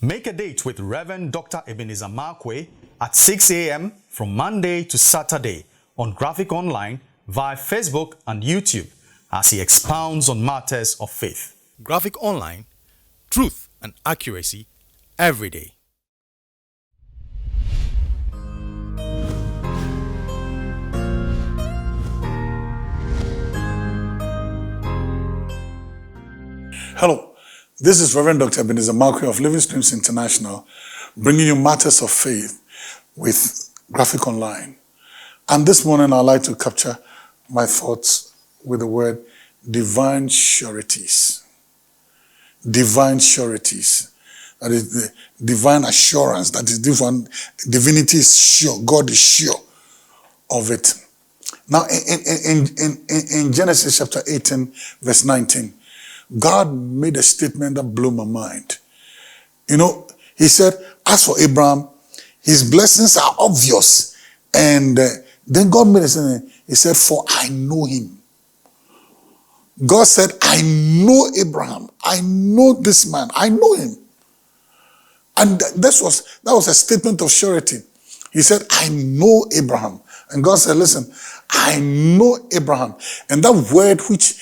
Make a date with Reverend Dr. Ebenezer Markwei at 6 a.m. from Monday to Saturday on Graphic Online via Facebook and YouTube as he expounds on matters of faith. Graphic Online, truth and accuracy every day. Hello, this is Reverend Dr. Ebenezer Markwei of Living Streams International, bringing you matters of faith with Graphic Online. And this morning I'd like to capture my thoughts with the word divine sureties. Divine sureties. That is the divine assurance. That is different. Divinity is sure. God is sure of it. Now in Genesis chapter 18, verse 19, God made a statement that blew my mind. You know, he said, as for Abraham, his blessings are obvious. And then God made a statement. He said, for I know him. God said, I know Abraham. I know this man. I know him. And that was a statement of surety. He said, I know Abraham. And God said, listen, I know Abraham. And that word which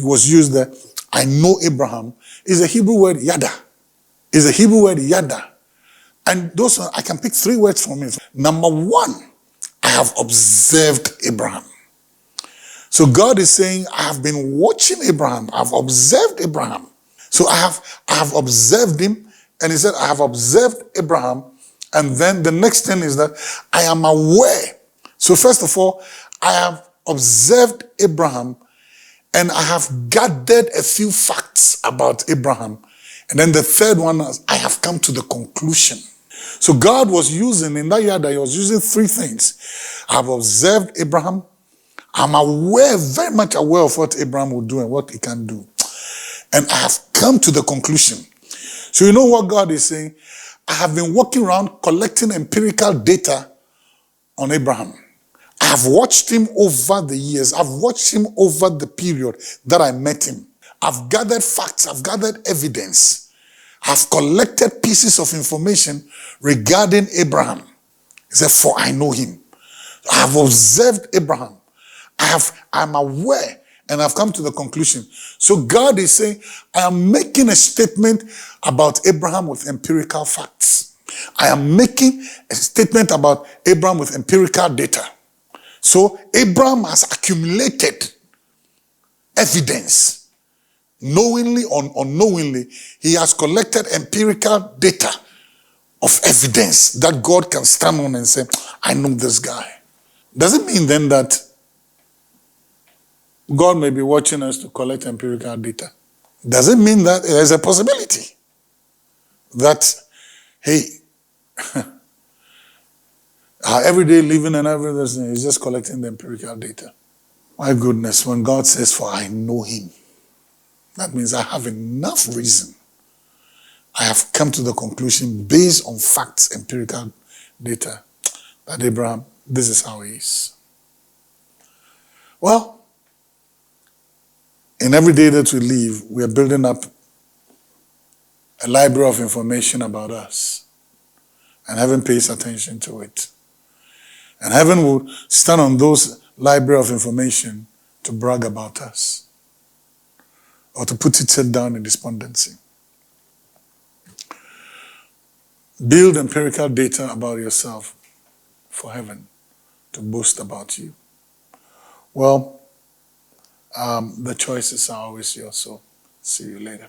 was used there, I know Abraham, is a Hebrew word yada. Is a Hebrew word yada. And those I can pick three words from it. Number one, I have observed Abraham. So God is saying, I have been watching Abraham. I've observed Abraham. So I have observed him. And he said, I have observed Abraham. And then the next thing is that I am aware. So first of all, I have observed Abraham and I have gathered a few facts about Abraham. And then the third one is I have come to the conclusion. So God was using, in that yada, he was using three things. I have observed Abraham. I'm aware, very much aware of what Abraham will do and what he can do. And I have come to the conclusion. So you know what God is saying? I have been walking around collecting empirical data on Abraham. I have watched him over the years. I've watched him over the period that I met him. I've gathered facts. I've gathered evidence. I've collected pieces of information regarding Abraham. He said, for I know him. I have observed Abraham. I'm aware and I've come to the conclusion. So God is saying, I am making a statement about Abraham with empirical facts. I am making a statement about Abraham with empirical data. So Abraham has accumulated evidence. Knowingly or unknowingly, he has collected empirical data of evidence that God can stand on and say, I know this guy. Does it mean then that God may be watching us to collect empirical data? Does it mean that there's a possibility that, hey, our everyday living and everything is just collecting the empirical data? My goodness, when God says, for I know him, that means I have enough reason. I have come to the conclusion based on facts, empirical data, that Abraham, this is how he is. Well, in every day that we live, we are building up a library of information about us. And heaven pays attention to it. And heaven will stand on those library of information to brag about us. Or to put itself down in despondency. Build empirical data about yourself for heaven to boast about you. Well, the choices are always yours, so see you later.